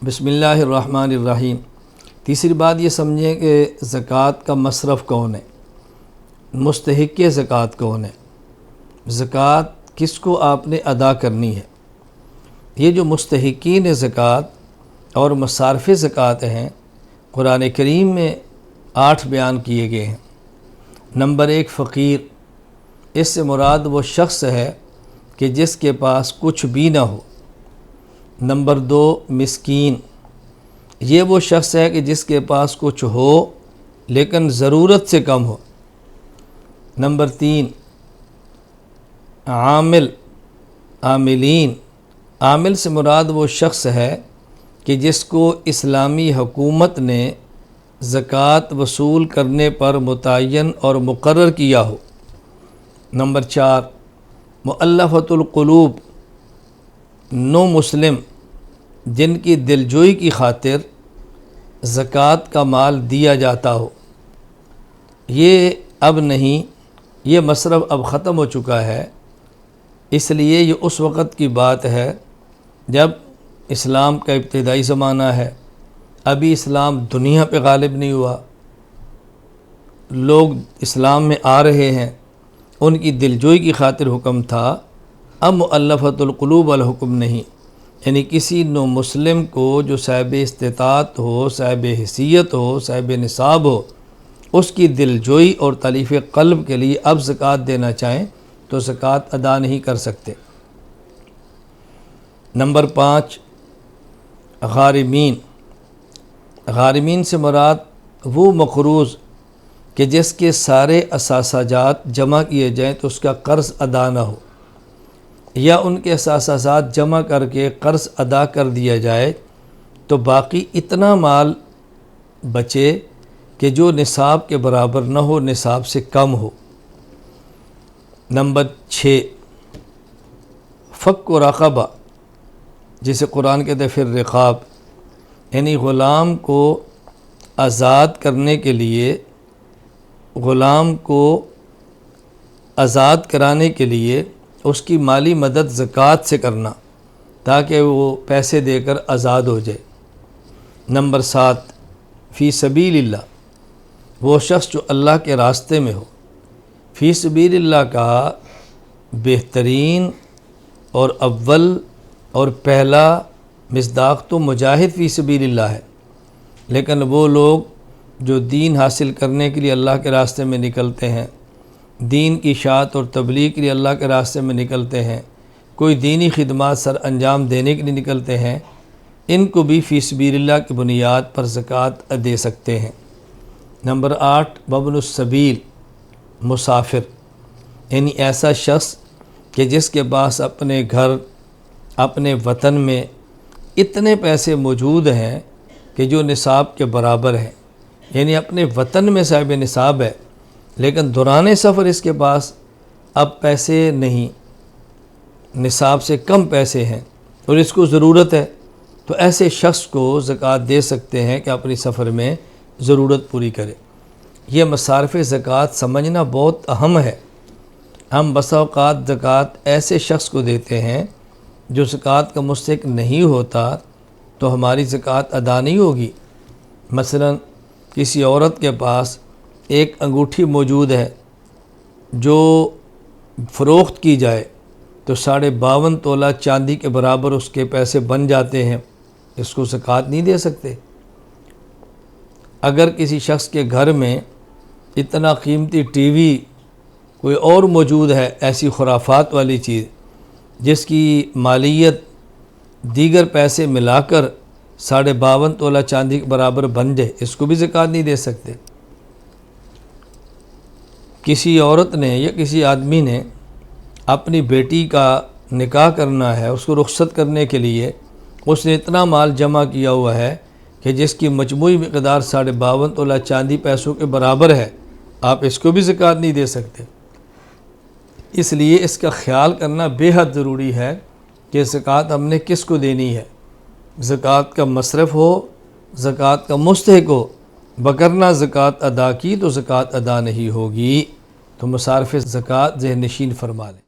بسم اللہ الرحمن الرحیم۔ تیسری بات یہ سمجھیں کہ زکوٰۃ کا مصرف کون ہے، مستحق زکوٰۃ کون ہے، زکوٰۃ کس کو آپ نے ادا کرنی ہے۔ یہ جو مستحقین زکوٰۃ اور مصارف زکوٰۃ ہیں قرآن کریم میں 8 بیان کیے گئے ہیں۔ نمبر 1 فقیر، اس سے مراد وہ شخص ہے کہ جس کے پاس کچھ بھی نہ ہو۔ نمبر 2 مسکین، یہ وہ شخص ہے کہ جس کے پاس کچھ ہو لیکن ضرورت سے کم ہو۔ نمبر 3 عامل، عاملین، عامل سے مراد وہ شخص ہے کہ جس کو اسلامی حکومت نے زکوٰۃ وصول کرنے پر متعین اور مقرر کیا ہو۔ نمبر 4 مؤلفۃ القلوب، نو مسلم جن کی دلجوئی کی خاطر زکوٰۃ کا مال دیا جاتا ہو۔ یہ اب نہیں، یہ مصرف اب ختم ہو چکا ہے، اس لیے یہ اس وقت کی بات ہے جب اسلام کا ابتدائی زمانہ ہے، ابھی اسلام دنیا پہ غالب نہیں ہوا، لوگ اسلام میں آ رہے ہیں، ان کی دلجوئی کی خاطر حکم تھا۔ اب مؤلفۃ القلوب الحکم نہیں، یعنی کسی نو مسلم کو جو صاحب استطاعت ہو، صاحب حیثیت ہو، صاحب نصاب ہو، اس کی دلجوئی اور تالیف قلب کے لیے اب زکوٰۃ دینا چاہیں تو زکوٰۃ ادا نہیں کر سکتے۔ نمبر 5 غارمین، غارمین سے مراد وہ مقروض کہ جس کے سارے اثاثہ جات جمع کیے جائیں تو اس کا قرض ادا نہ ہو، یا ان کے اثاثہ جات جمع کر کے قرض ادا کر دیا جائے تو باقی اتنا مال بچے کہ جو نصاب کے برابر نہ ہو، نصاب سے کم ہو۔ نمبر 6 فک و رقبہ، جسے قرآن کہتے ہیں فر رقاب، یعنی غلام کو آزاد کرنے کے لیے، غلام کو آزاد کرانے کے لیے اس کی مالی مدد زکوٰۃ سے کرنا تاکہ وہ پیسے دے کر آزاد ہو جائے۔ نمبر 7 فی سبیل اللہ، وہ شخص جو اللہ کے راستے میں ہو۔ فی سبیل اللہ کا بہترین اور اول اور پہلا مصداق تو مجاہد فی سبیل اللہ ہے، لیکن وہ لوگ جو دین حاصل کرنے کے لیے اللہ کے راستے میں نکلتے ہیں، دین کی اشاعت اور تبلیغ کے لیے اللہ کے راستے میں نکلتے ہیں، کوئی دینی خدمات سر انجام دینے کے لیے نکلتے ہیں، ان کو بھی فی سبیل اللہ کی بنیاد پر زکوٰۃ دے سکتے ہیں۔ نمبر 8 وابن السبیل، مسافر، یعنی ایسا شخص کہ جس کے پاس اپنے گھر، اپنے وطن میں اتنے پیسے موجود ہیں کہ جو نصاب کے برابر ہیں، یعنی اپنے وطن میں صاحب نصاب ہے لیکن دوران سفر اس کے پاس اب پیسے نہیں، نصاب سے کم پیسے ہیں اور اس کو ضرورت ہے، تو ایسے شخص کو زکوٰۃ دے سکتے ہیں کہ اپنی سفر میں ضرورت پوری کرے۔ یہ مصارف زکوٰۃ سمجھنا بہت اہم ہے۔ ہم بسا اوقات زکوٰۃ ایسے شخص کو دیتے ہیں جو زکوٰۃ کا مستحق نہیں ہوتا تو ہماری زکوٰۃ ادا نہیں ہوگی۔ مثلا کسی عورت کے پاس ایک انگوٹھی موجود ہے جو فروخت کی جائے تو 52.5 تولہ چاندی کے برابر اس کے پیسے بن جاتے ہیں، اس کو زکوٰۃ نہیں دے سکتے۔ اگر کسی شخص کے گھر میں اتنا قیمتی ٹی وی کوئی اور موجود ہے، ایسی خرافات والی چیز جس کی مالیت دیگر پیسے ملا کر 52.5 تولہ چاندی کے برابر بن جائے، اس کو بھی زکوٰۃ نہیں دے سکتے۔ کسی عورت نے یا کسی آدمی نے اپنی بیٹی کا نکاح کرنا ہے، اس کو رخصت کرنے کے لیے اس نے اتنا مال جمع کیا ہوا ہے کہ جس کی مجموعی مقدار 52.5 تولہ چاندی پیسوں کے برابر ہے، آپ اس کو بھی زکوٰۃ نہیں دے سکتے۔ اس لیے اس کا خیال کرنا بے حد ضروری ہے کہ زکوٰۃ ہم نے کس کو دینی ہے۔ زکوٰۃ کا مصرف ہو، زکوٰۃ کا مستحق ہو، وگرنہ زکوٰۃ ادا کی تو زکوٰۃ ادا نہیں ہوگی۔ تو مصارف زکوٰۃ ذہن نشین فرما لیں۔